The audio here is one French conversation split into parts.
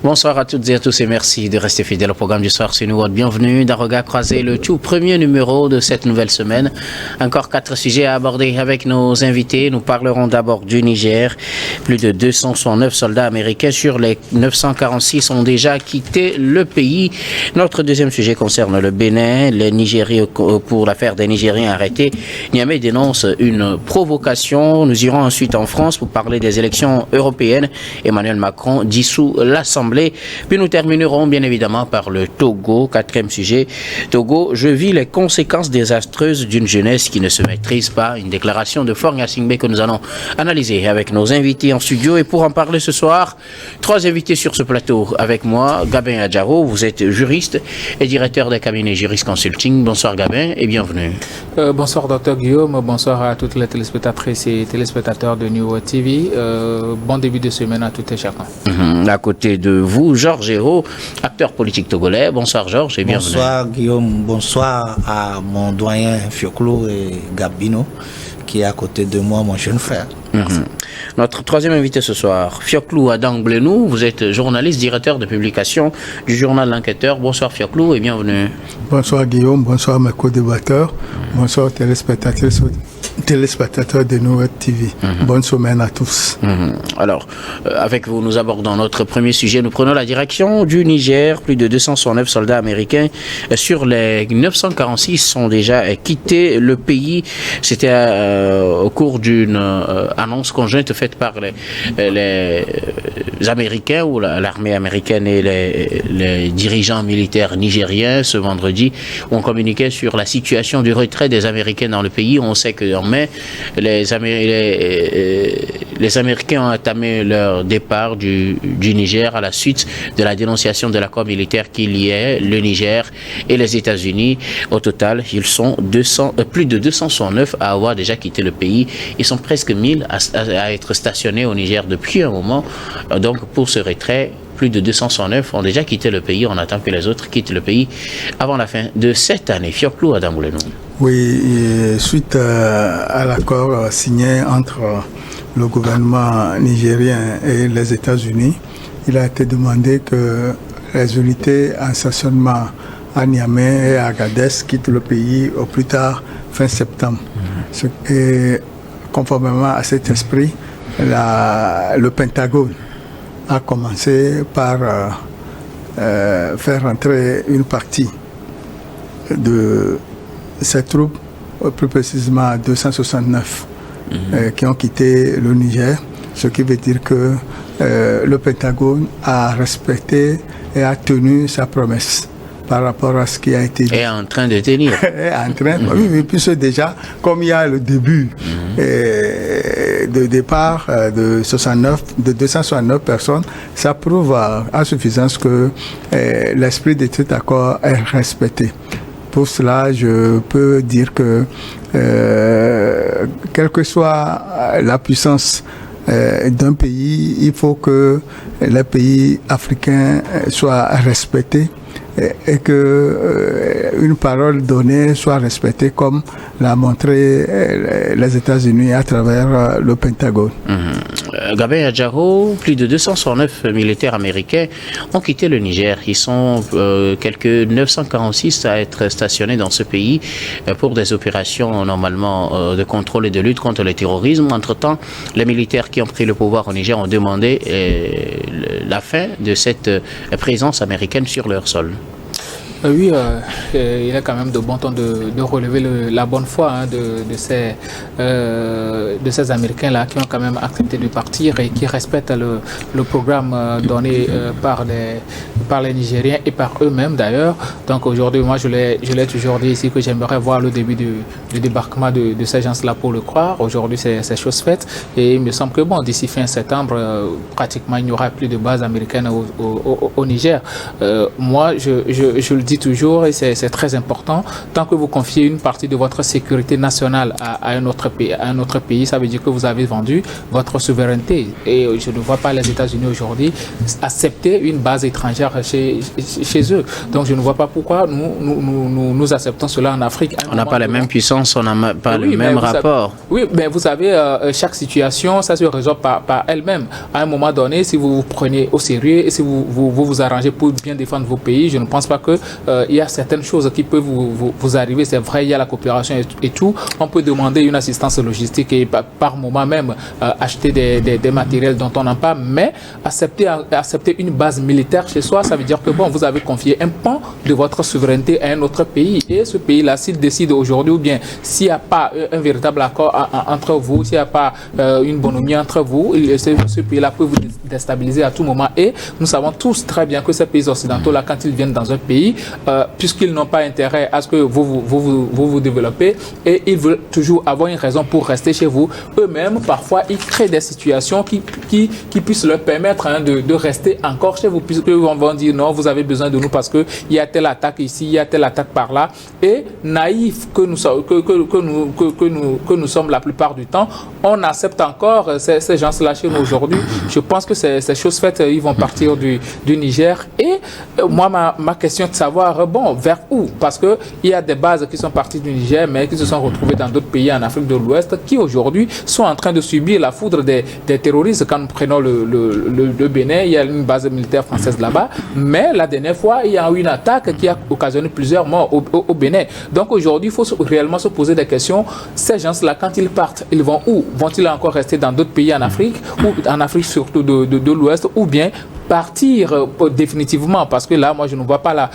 Bonsoir à toutes et à tous et merci de rester fidèles au programme du soir sur New. Bienvenue dans Regard Croisé, le tout premier numéro de cette nouvelle semaine. Encore 4 sujets à aborder avec nos invités. Nous parlerons d'abord du Niger. Plus de 269 soldats américains sur les 946 ont déjà quitté le pays. Notre deuxième sujet concerne le Bénin. Les Nigériens, pour l'affaire des Nigériens arrêtés, Niamey dénonce une provocation. Nous irons ensuite en France pour parler des élections européennes. Emmanuel Macron dissout l'Assemblée. Puis nous terminerons bien évidemment par le Togo, quatrième sujet. Togo, je vis les conséquences désastreuses d'une jeunesse qui ne se maîtrise pas. Une déclaration de Faure Gnassingbé que nous allons analyser avec nos invités en studio. Et pour en parler ce soir, 3 invités sur ce plateau avec moi. Gabin Adjaro, vous êtes juriste et directeur des cabinets Juris Consulting. Bonsoir Gabin et bienvenue. Bonsoir Dr Guillaume, bonsoir à toutes les téléspectatrices et téléspectateurs de New World TV. Bon début de semaine à toutes et chacun. À côté de vous, Georges Hérault, acteur politique togolais. Bonsoir Georges et bienvenue. Bonsoir Guillaume, bonsoir à mon doyen Fioclo et Gabino qui est à côté de moi, mon jeune frère. Notre troisième invité ce soir, Fioclou Adam Blenou, vous êtes journaliste, directeur de publication du journal L'Enquêteur. Bonsoir Fioclou et bienvenue. Bonsoir Guillaume, bonsoir mes co-débatteurs, bonsoir téléspectateurs de Nouvelle TV. Bonne semaine à tous. Alors, avec vous, nous abordons notre premier sujet. Nous prenons la direction du Niger. Plus de 269 soldats américains sur les 946 ont déjà quitté le pays. C'était au cours d'une annonce conjointe faite par les Américains ou l'armée américaine et les dirigeants militaires nigériens ce vendredi. On communiquait sur la situation du retrait des Américains dans le pays. On sait qu'en mai, les Américains ont entamé leur départ du Niger à la suite de la dénonciation de l'accord militaire qui liait le Niger et les États-Unis. Au total, ils sont plus de 269 à avoir déjà quitté le pays. Ils sont presque 1000 à être stationnés au Niger depuis un moment. Donc, pour ce retrait, plus de 269 ont déjà quitté le pays. On attend que les autres quittent le pays avant la fin de cette année. Fioclou Adam Blenou. Oui, suite à l'accord signé entre le gouvernement nigérien et les États-Unis, il a été demandé que les unités en stationnement à Niamey et à Agadez quittent le pays au plus tard fin septembre. Et conformément à cet esprit, le Pentagone a commencé par faire entrer une partie de ces troupes, plus précisément 269, qui ont quitté le Niger, ce qui veut dire que le Pentagone a respecté et a tenu sa promesse par rapport à ce qui a été dit. Et en train de tenir. Oui, puisque déjà, comme il y a le début de départ de 269 personnes, ça prouve à suffisance que l'esprit de cet accord est respecté. Pour cela, je peux dire que, quelle que soit la puissance d'un pays, il faut que les pays africains soient respectés et que une parole donnée soit respectée comme l'a montré les États-Unis à travers le Pentagone. Gabin Adjaro, plus de 269 militaires américains ont quitté le Niger. Ils sont quelques 946 à être stationnés dans ce pays pour des opérations normalement de contrôle et de lutte contre le terrorisme. Entre-temps, les militaires qui ont pris le pouvoir au Niger ont demandé la fin de cette présence américaine sur leur sol. Oui, il est quand même de bon ton de relever la bonne foi de ces Américains-là qui ont quand même accepté de partir et qui respectent le programme donné par les Nigériens et par eux-mêmes d'ailleurs. Donc aujourd'hui, moi je l'ai toujours dit ici que j'aimerais voir le début du débarquement de ces gens-là pour le croire. Aujourd'hui, c'est chose faite et il me semble que d'ici fin septembre, pratiquement il n'y aura plus de bases américaines au Niger. Moi, je le dis toujours, et c'est très important, tant que vous confiez une partie de votre sécurité nationale à un autre pays, ça veut dire que vous avez vendu votre souveraineté. Et je ne vois pas les États-Unis aujourd'hui accepter une base étrangère militaires chez eux. Donc je ne vois pas pourquoi nous acceptons cela en Afrique. On n'a pas la même puissance, on n'a pas le même rapport. Oui, mais vous savez, chaque situation, ça se résout par elle-même. À un moment donné, si vous vous prenez au sérieux et si vous arrangez pour bien défendre vos pays, je ne pense pas qu'il y a certaines choses qui peuvent vous arriver. C'est vrai, il y a la coopération et tout. On peut demander une assistance logistique et par moment même acheter des matériels dont on n'a pas, mais accepter une base militaire chez soi, ça veut dire que bon, vous avez confié un pan de votre souveraineté à un autre pays, et ce pays-là, s'il décide aujourd'hui, ou bien s'il n'y a pas un véritable accord entre vous, s'il n'y a pas une bonhomie entre vous, ce pays-là peut vous déstabiliser à tout moment. Et nous savons tous très bien que ces pays occidentaux-là, quand ils viennent dans un pays, puisqu'ils n'ont pas intérêt à ce que vous développez, et ils veulent toujours avoir une raison pour rester chez vous, eux-mêmes, parfois, ils créent des situations qui puissent leur permettre de rester encore chez vous, puisqu'ils vont dire non, vous avez besoin de nous parce qu'il y a telle attaque ici, il y a telle attaque par là. Et naïfs que nous sommes la plupart du temps, on accepte encore ces gens-là chez nous aujourd'hui. Je pense que ces choses faites, ils vont partir du Niger. Et moi, ma question est de savoir, bon, vers où? Parce qu'il y a des bases qui sont parties du Niger, mais qui se sont retrouvées dans d'autres pays en Afrique de l'Ouest, qui aujourd'hui sont en train de subir la foudre des terroristes. Quand nous prenons le Bénin, il y a une base militaire française là-bas, mais la dernière fois, il y a eu une attaque qui a occasionné plusieurs morts au Bénin. Donc aujourd'hui, il faut réellement se poser des questions. Ces gens-là, quand ils partent, ils vont où? Vont-ils encore rester dans d'autres pays en Afrique, ou en Afrique surtout de l'Ouest, ou bien partir définitivement? Parce que là, moi, je ne vois pas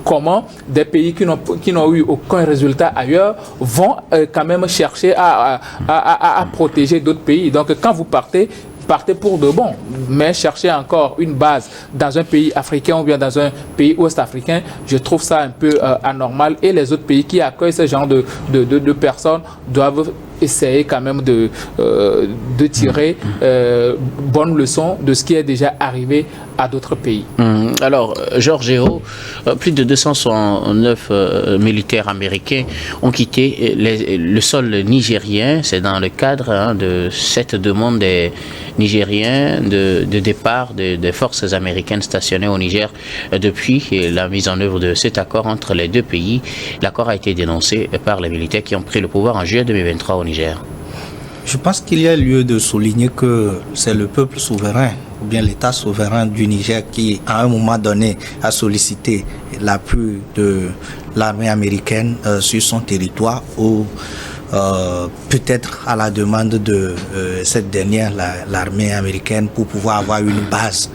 comment des pays qui n'ont eu aucun résultat ailleurs vont quand même chercher à protéger d'autres pays. Donc, quand vous partez pour de bon, mais chercher encore une base dans un pays africain ou bien dans un pays ouest-africain, je trouve ça un peu anormal. Et les autres pays qui accueillent ce genre de personnes doivent essayer quand même de tirer bonne leçon de ce qui est déjà arrivé à d'autres pays. Alors, Georges, plus de 269 militaires américains ont quitté le sol nigérien. C'est dans le cadre de cette demande des Nigériens de départ des forces américaines stationnées au Niger depuis la mise en œuvre de cet accord entre les deux pays. L'accord a été dénoncé par les militaires qui ont pris le pouvoir en juillet 2023 au Niger. Je pense qu'il y a lieu de souligner que c'est le peuple souverain, ou bien l'État souverain du Niger qui, à un moment donné, a sollicité l'appui de l'armée américaine sur son territoire, ou peut-être à la demande de cette dernière, l'armée américaine, pour pouvoir avoir une base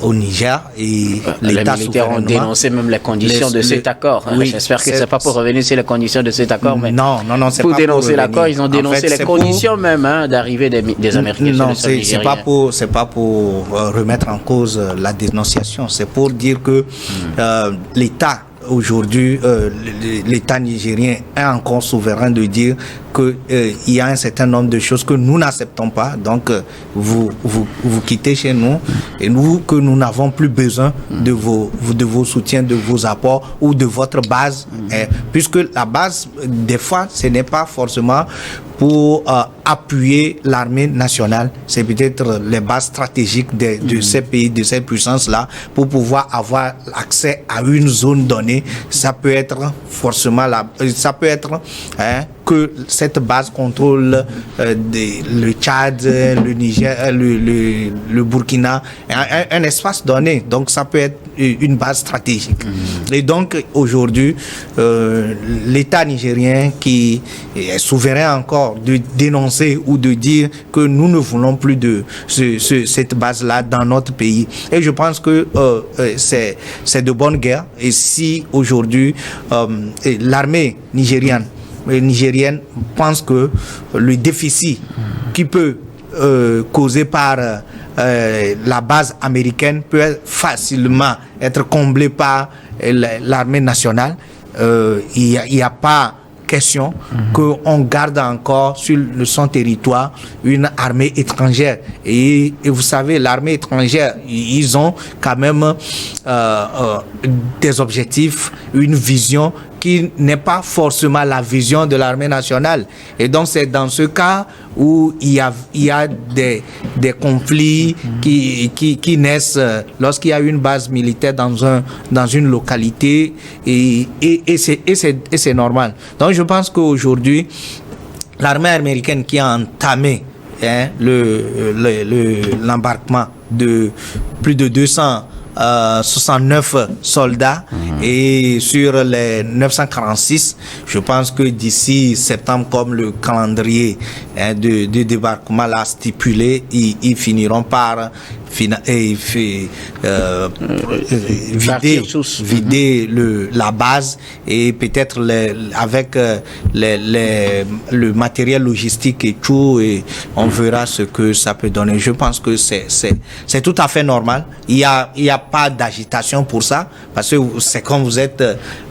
au Niger. Et les militaires ont dénoncé même les conditions de cet accord. Oui, j'espère que c'est pas pour revenir sur les conditions de cet accord, mais non, c'est pour pas dénoncer l'accord, ils ont dénoncé les conditions même d'arrivée des Américains. Non, c'est pas pour remettre en cause la dénonciation. C'est pour dire que l'État aujourd'hui, l'État nigérien est encore souverain de dire qu'il y a un certain nombre de choses que nous n'acceptons pas. Donc, vous quittez chez nous, et que nous n'avons plus besoin de vos soutiens, de vos apports ou de votre base. Puisque la base, des fois, ce n'est pas forcément pour appuyer l'armée nationale. C'est peut-être les bases stratégiques de ces pays, de ces puissances-là, pour pouvoir avoir accès à une zone donnée. Ça peut être forcément que cette base contrôle le Tchad, le Niger, le Burkina, un espace donné. Donc ça peut être une base stratégique. Et donc aujourd'hui, l'État nigérien qui est souverain encore de dénoncer ou de dire que nous ne voulons plus de cette base-là dans notre pays. Et je pense que c'est de bonne guerre. Et si aujourd'hui l'armée nigérienne pense que le déficit qui peut causé par la base américaine peut facilement être comblé par l'armée nationale, il n'y a pas question qu'on garde encore sur son territoire une armée étrangère. Et vous savez, l'armée étrangère, ils ont quand même des objectifs, une vision qui n'est pas forcément la vision de l'armée nationale. Et donc c'est dans ce cas où il y a des conflits qui naissent lorsqu'il y a une base militaire dans une localité et c'est normal. Donc je pense qu'aujourd'hui, l'armée américaine qui a entamé l'embarquement de plus de 269 soldats et sur les 946, je pense que d'ici septembre, comme le calendrier de débarquement l'a stipulé, ils finiront par vider la base et peut-être avec le matériel logistique et tout, et on verra ce que ça peut donner. Je pense que c'est tout à fait normal. Il y a pas d'agitation pour ça, parce que c'est quand vous êtes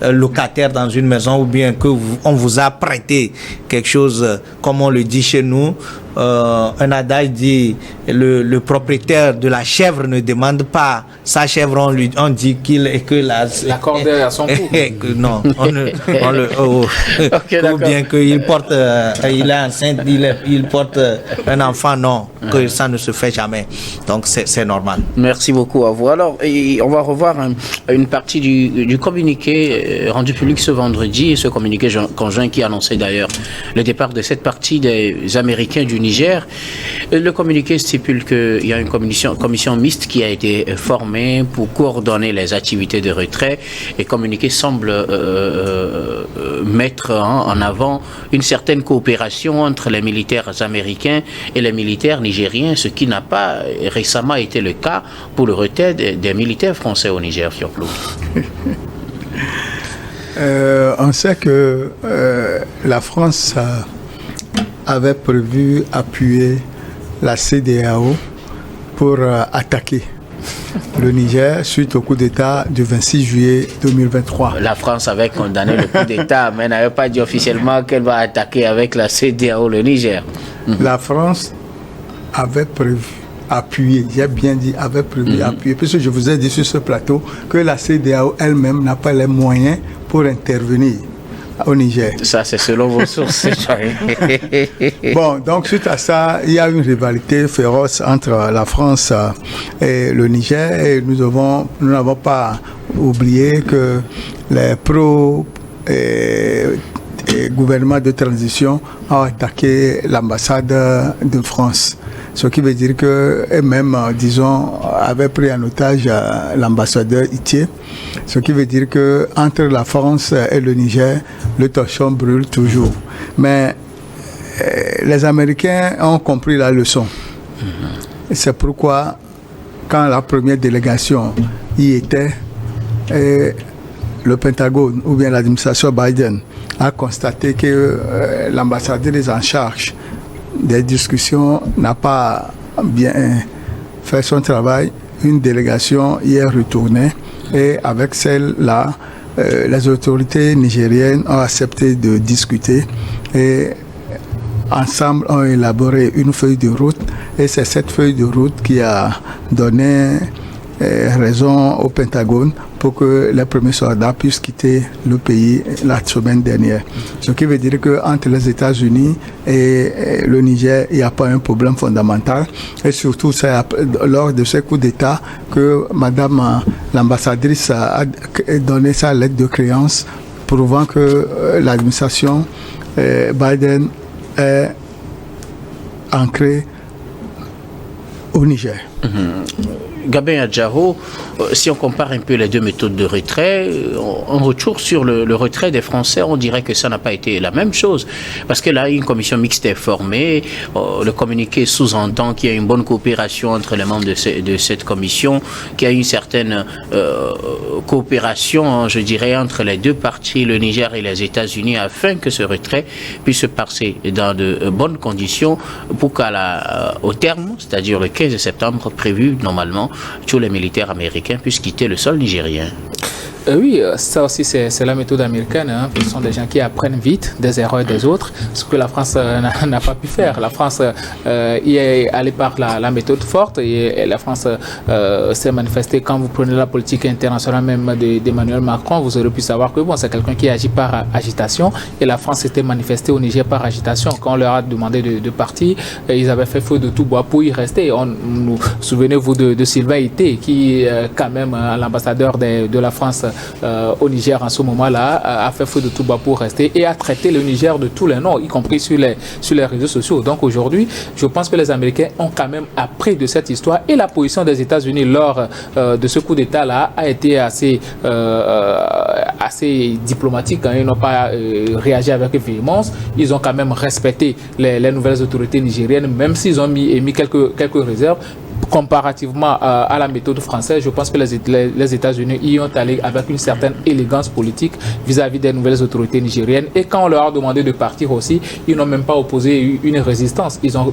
locataire dans une maison ou bien que on vous a prêté quelque chose, comme on le dit chez nous. Un adage dit le propriétaire de la chèvre ne demande pas sa chèvre, on dit la corde à son cou. Non, okay, ou bien qu'il porte il est enceinte, il porte un enfant, non, que ça ne se fait jamais. Donc c'est normal. Merci beaucoup à vous. Alors on va revoir une partie du communiqué rendu public ce vendredi, ce communiqué conjoint qui annonçait d'ailleurs le départ de cette partie des Américains du Niger. Le communiqué stipule qu'il y a une commission mixte qui a été formée pour coordonner les activités de retrait, et communiqué semble mettre en avant une certaine coopération entre les militaires américains et les militaires nigériens, ce qui n'a pas récemment été le cas pour le retrait des militaires français au Niger, Fioclo. On sait que la France avait prévu appuyer la CEDEAO pour attaquer le Niger suite au coup d'État du 26 juillet 2023. La France avait condamné le coup d'État, mais n'avait pas dit officiellement qu'elle va attaquer avec la CEDEAO le Niger. La France avait prévu appuyer, j'ai bien dit avait prévu appuyer, puisque je vous ai dit sur ce plateau que la CEDEAO elle-même n'a pas les moyens pour intervenir au Niger. Ça, c'est selon vos sources. Bon, donc suite à ça, il y a une rivalité féroce entre la France et le Niger, et nous n'avons pas oublié que les gouvernements de transition ont attaqué l'ambassade de France. Ce qui veut dire que eux-mêmes, disons, avaient pris en otage l'ambassadeur Itier. Ce qui veut dire que entre la France et le Niger, le torchon brûle toujours. Mais les Américains ont compris la leçon. C'est pourquoi, quand la première délégation y était, le Pentagone ou bien l'administration Biden a constaté que l'ambassadeur en charge des discussions n'a pas bien fait son travail. Une délégation y est retournée, et avec celle-là, les autorités nigériennes ont accepté de discuter et ensemble ont élaboré une feuille de route, et c'est cette feuille de route qui a donné raison au Pentagone pour que les premiers soldats puissent quitter le pays la semaine dernière. Ce qui veut dire qu'entre les États-Unis et le Niger, il n'y a pas un problème fondamental. Et surtout, c'est lors de ce coup d'État que Madame l'ambassadrice a donné sa lettre de créance prouvant que l'administration Biden est ancrée au Niger. Gabin Adjaro, si on compare un peu les deux méthodes de retrait, on retourne sur le retrait des Français, on dirait que ça n'a pas été la même chose. Parce que là, une commission mixte est formée, le communiqué sous-entend qu'il y a une bonne coopération entre les membres de cette commission, qu'il y a une certaine coopération, je dirais, entre les deux parties, le Niger et les États-Unis, afin que ce retrait puisse se passer dans de bonnes conditions pour qu'au terme, c'est-à-dire le 15 septembre prévu normalement, tous les militaires américains puissent quitter le sol nigérien. Oui, ça aussi c'est la méthode américaine. Hein. Ce sont des gens qui apprennent vite des erreurs des autres, ce que la France n'a pas pu faire. La France y est allée par la méthode forte et la France s'est manifestée. Quand vous prenez la politique internationale même d'Emmanuel Macron, vous aurez pu savoir que bon, c'est quelqu'un qui agit par agitation et la France s'était manifestée au Niger par agitation. Quand on leur a demandé de partir, ils avaient fait feu de tout bois pour y rester. Souvenez-vous de Sylvain Ité qui quand même l'ambassadeur de la France au Niger en ce moment-là a fait feu de tout bas pour rester et a traité le Niger de tous les noms, y compris sur les réseaux sociaux. Donc aujourd'hui, je pense que les Américains ont quand même appris de cette histoire et la position des États-Unis lors de ce coup d'État-là a été assez diplomatique. Hein. Ils n'ont pas réagi avec véhémence. Ils ont quand même respecté les nouvelles autorités nigériennes, même s'ils ont émis quelques réserves. Comparativement à la méthode française, je pense que les États-Unis y ont allé avec une certaine élégance politique vis-à-vis des nouvelles autorités nigériennes. Et quand on leur a demandé de partir aussi, ils n'ont même pas opposé une résistance. Ils ont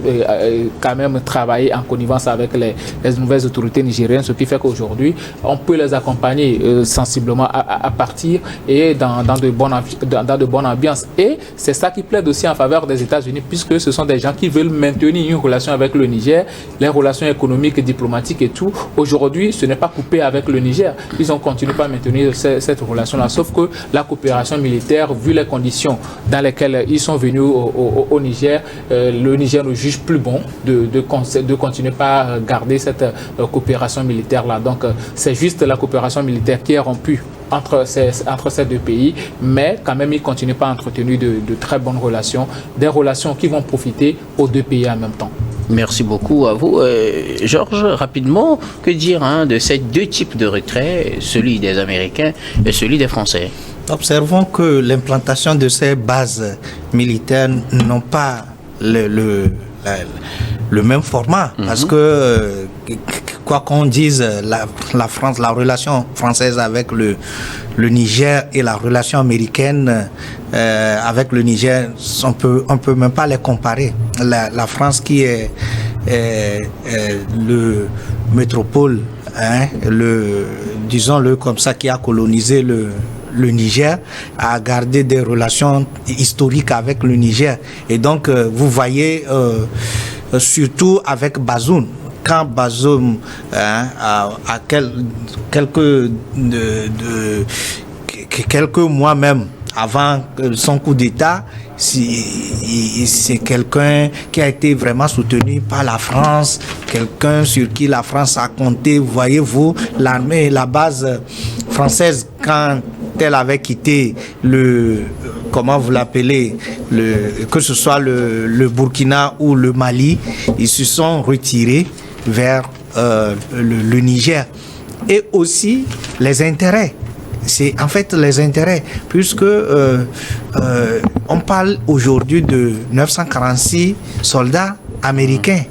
quand même travaillé en connivence avec les nouvelles autorités nigériennes, ce qui fait qu'aujourd'hui, on peut les accompagner sensiblement à partir et dans de bonnes ambiances. Et c'est ça qui plaide aussi en faveur des États-Unis, puisque ce sont des gens qui veulent maintenir une relation avec le Niger, les relations économiques, diplomatique et tout. Aujourd'hui, ce n'est pas coupé avec le Niger. Ils ont continué à maintenir cette relation-là. Sauf que la coopération militaire, vu les conditions dans lesquelles ils sont venus au Niger, le Niger ne juge plus bon de continuer à garder cette coopération militaire-là. Donc, c'est juste la coopération militaire qui est rompue entre ces deux pays, mais quand même, ils continuent pas à entretenir de très bonnes relations, des relations qui vont profiter aux deux pays en même temps. Merci beaucoup à vous. Georges, rapidement, que dire de ces deux types de retrait, celui des Américains et celui des Français? Observons que l'implantation de ces bases militaires n'ont pas le même format, parce que quoi qu'on dise, la France, la relation française avec le Niger et la relation américaine avec le Niger, on peut même pas les comparer. La France qui est le métropole, disons-le comme ça, qui a colonisé le Niger, a gardé des relations historiques avec le Niger. Et donc, vous voyez, surtout avec Bazoum, quand Bazoum à quelques mois même avant son coup d'État, c'est quelqu'un qui a été vraiment soutenu par la France, quelqu'un sur qui la France a compté. Voyez-vous, l'armée, la base française, quand elle avait quitté comment vous l'appelez, que ce soit le Burkina ou le Mali, ils se sont retirés vers le Niger. Et aussi les intérêts. C'est en fait les intérêts, puisque on parle aujourd'hui de 946 soldats américains,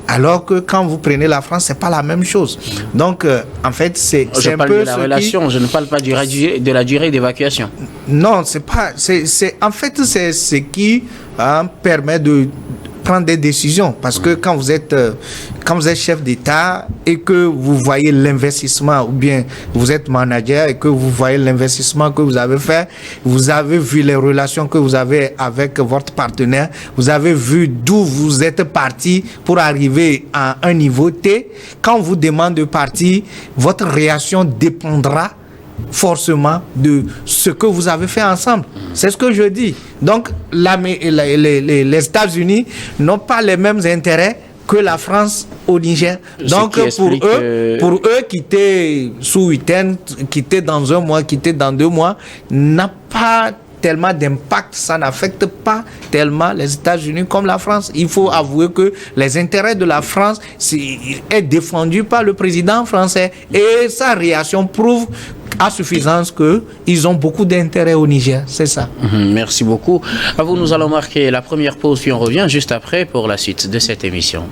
alors que quand vous prenez la France, c'est pas la même chose. Donc, en fait, c'est un peu de la relation. Je ne parle pas de la durée d'évacuation. Non, c'est pas. En fait, c'est ce qui permet de prendre des décisions, parce que quand vous êtes chef d'État et que vous voyez l'investissement, ou bien vous êtes manager et que vous voyez l'investissement que vous avez fait, vous avez vu les relations que vous avez avec votre partenaire, vous avez vu d'où vous êtes parti pour arriver à un niveau T. Quand on vous demande de partir, votre réaction dépendra forcément de ce que vous avez fait ensemble. C'est ce que je dis. Donc, les États-Unis n'ont pas les mêmes intérêts que la France au Niger. Donc, pour eux, quitter sous week-end, quitter dans un mois, quitter dans 2 mois, n'a pas tellement d'impact, ça n'affecte pas tellement les États-Unis comme la France. Il faut avouer que les intérêts de la France est défendu par le président français, et sa réaction prouve à suffisance qu'ils ont beaucoup d'intérêt au Niger. C'est ça. Merci beaucoup. À vous, nous allons marquer la première pause, puis on revient juste après pour la suite de cette émission.